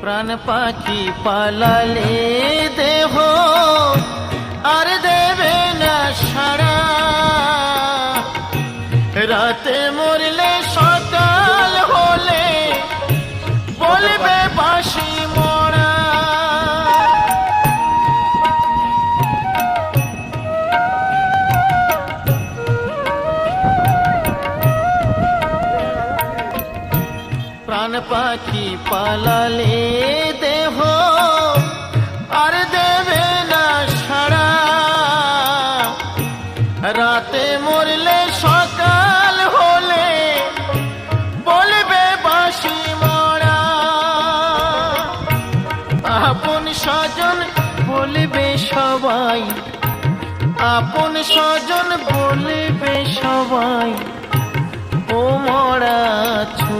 প্রাণ পাখি পালালে দেহ আর দেবে না সারা, রাতে মরলে সকাল হলে বলবে বাঁশি মরা। প্রাণ পাখি পালালে দেহ আর দেবে না সারা, রাতে মরলে সকাল হলে বলবে বাঁশি মরা। আপন স্বজন বলবে সবাই, আপন স্বজন বলবে সবাই, ও মরা ছু